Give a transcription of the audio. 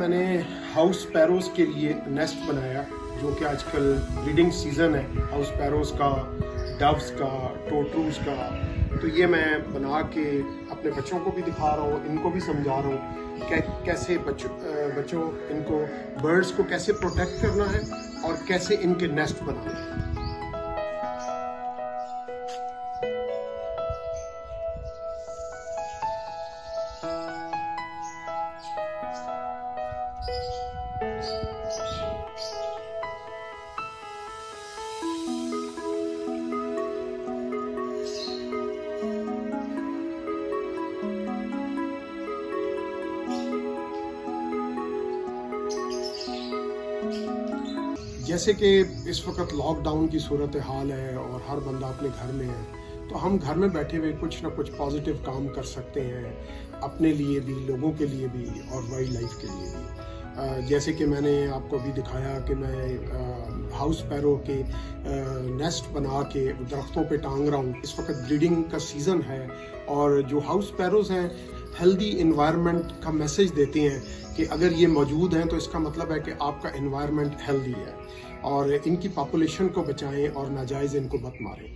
मैंने हाउस पैरोज के लिए नेस्ट बनाया, जो कि आजकल ब्रीडिंग सीजन है हाउस पैरोज का, डव्स का, टोटरूज का। तो ये मैं बना के अपने बच्चों को भी दिखा रहा हूँ, इनको भी समझा रहा हूँ कैसे बच्चों इनको बर्ड्स को कैसे प्रोटेक्ट करना है और कैसे इनके नेस्ट बनाना है। जैसे कि इस वक्त लॉकडाउन की सूरत हाल है और हर बंदा अपने घर में है, तो हम घर में बैठे हुए कुछ ना कुछ पॉजिटिव काम कर सकते हैं, अपने लिए भी, लोगों के लिए भी और वाइल्ड लाइफ के लिए भी। जैसे कि मैंने आपको अभी दिखाया कि मैं हाउस पैरो के नेस्ट बना के दरख्तों पे टांग रहा हूँ। इस वक्त ब्रीडिंग का सीज़न है और जो हाउस पैरोज हैं हेल्दी इन्वायरमेंट का मैसेज देते हैं कि अगर ये मौजूद हैं तो इसका मतलब है कि आपका इन्वायरमेंट हेल्दी है, और इनकी पॉपुलेशन को बचाएं और नाजायज़ इनको मत मारें।